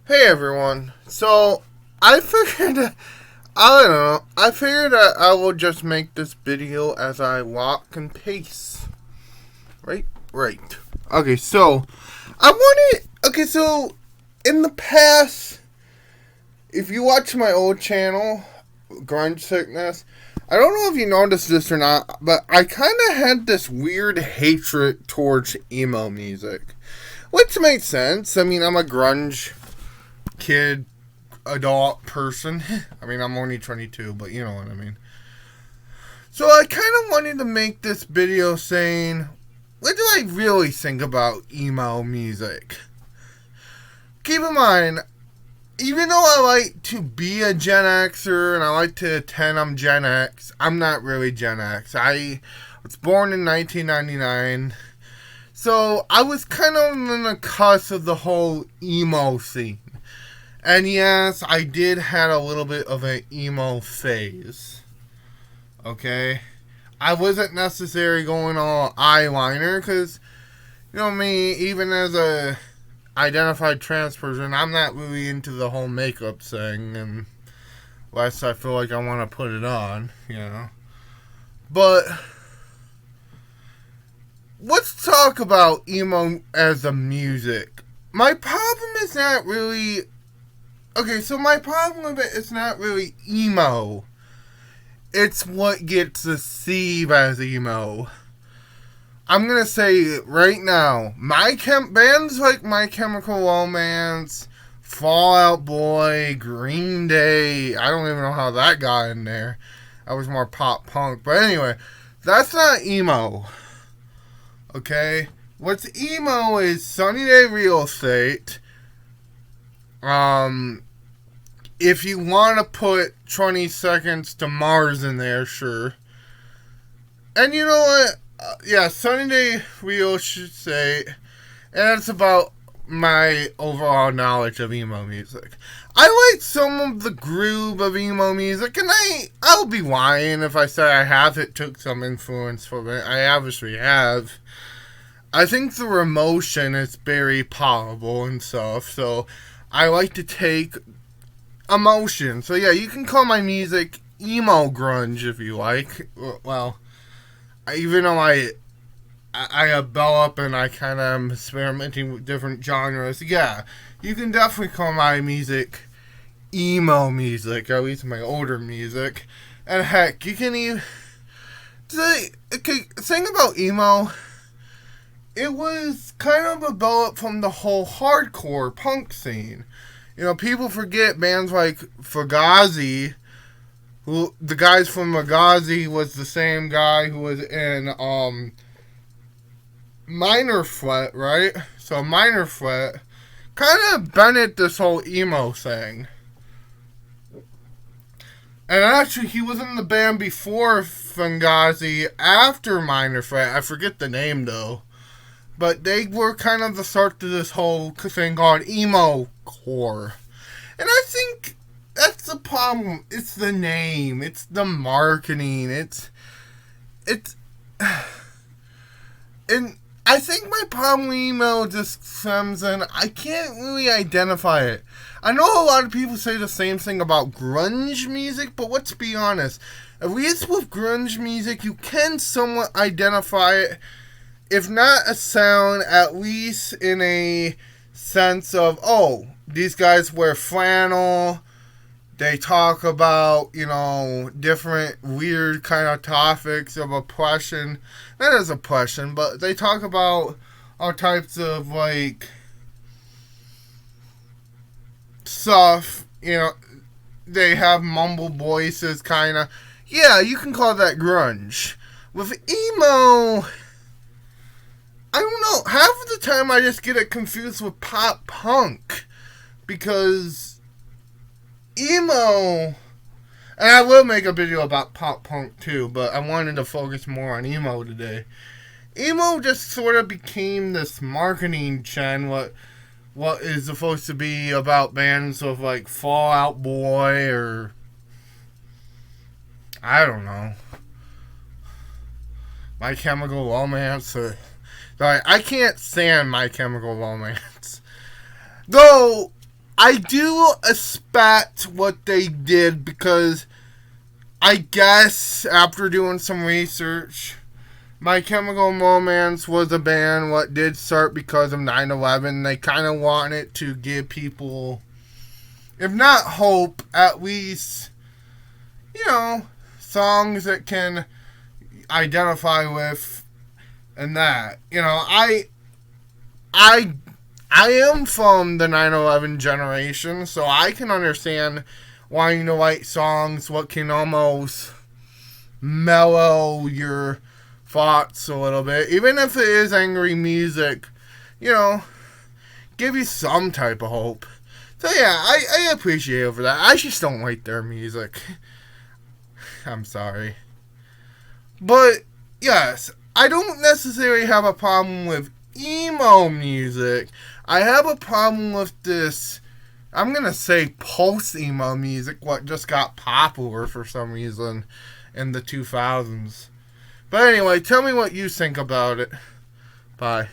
Hey everyone. So I figured I don't know. I figured that I will just make this video as I walk and pace. Right? Right. Okay, so I wanted so in the past, if you watch my old channel, Grunge Sickness, I don't know if you noticed this or not, but I kinda had this weird hatred towards emo music. Which makes sense. I mean, I'm a grunge kid, adult person. I mean, I'm only 22, but you know what I mean. So I kind of wanted to make this video saying, what do I really think about emo music? Keep in mind, even though I like to be a Gen Xer and I like to pretend I'm Gen X, I'm not really Gen X. I was born in 1999. So I was kind of on the cusp of the whole emo scene. And yes, I did have a little bit of an emo phase. Okay? I wasn't necessarily going all eyeliner because, you know me, even as a identified trans person, I'm not really into the whole makeup thing unless I feel like I want to put it on, you know. But let's talk about emo as a music. My problem is not really so my problem with it is not really emo. It's what gets perceived as emo. I'm gonna say it right now. Bands like My Chemical Romance, Fall Out Boy, Green Day. I don't even know how that got in there. That was more pop punk. But anyway, that's not emo. Okay? What's emo is Sunny Day Real Estate. If you want to put 20 Seconds to Mars in there, sure. And you know what? Sunny Day Real should say, and it's about my overall knowledge of emo music. I like some of the groove of emo music, and I'll be lying if I say I haven't took some influence from it. I obviously have. I think the emotion is very palatable and stuff, so I like to take emotion. So yeah, you can call my music emo grunge if you like. Well, even though I develop and I kind of am experimenting with different genres, yeah, you can definitely call my music emo music, or at least my older music. And heck, you can even thing about emo, it was kind of developed from the whole hardcore punk scene. You know, people forget bands like Fugazi, who the guys from Fugazi was the same guy who was in Minor Threat, right? So Minor Threat kind of bended this whole emo thing. And actually, he was in the band before Fugazi, after Minor Threat. I forget the name though. But they were kind of the start to this whole thing called emo core. And I think that's the problem. It's the name. It's the marketing. It's and I think my problem with emo just stems in I can't really identify it. I know a lot of people say the same thing about grunge music, but let's be honest. At least with grunge music, you can somewhat identify it. If not a sound, at least in a sense of, oh, these guys wear flannel. They talk about, you know, different weird kind of topics of oppression. Not as oppression, but they talk about all types of, like, stuff. You know, they have mumble voices, kind of. Yeah, you can call that grunge. With emo, I don't know. Half of the time I just get it confused with pop punk. Because emo, and I will make a video about pop punk too, but I wanted to focus more on emo today. Emo just sort of became this marketing trend, what is supposed to be about bands of like Fall Out Boy or I don't know, My Chemical Romance. Sorry, I can't stand My Chemical Romance. Though I do expect what they did because I guess after doing some research, My Chemical Romance was a band what did start because of 9/11. They kind of wanted to give people, if not hope, at least, songs that can identify with and that. I am from the 9/11 generation, so I can understand wanting to write songs what can almost mellow your thoughts a little bit, even if it is angry music, give you some type of hope. So yeah, I appreciate it for that. I just don't like their music. I'm sorry. But yes, I don't necessarily have a problem with emo music. I have a problem with this, I'm going to say post-emo music, what just got popular for some reason in the 2000s. But anyway, tell me what you think about it. Bye.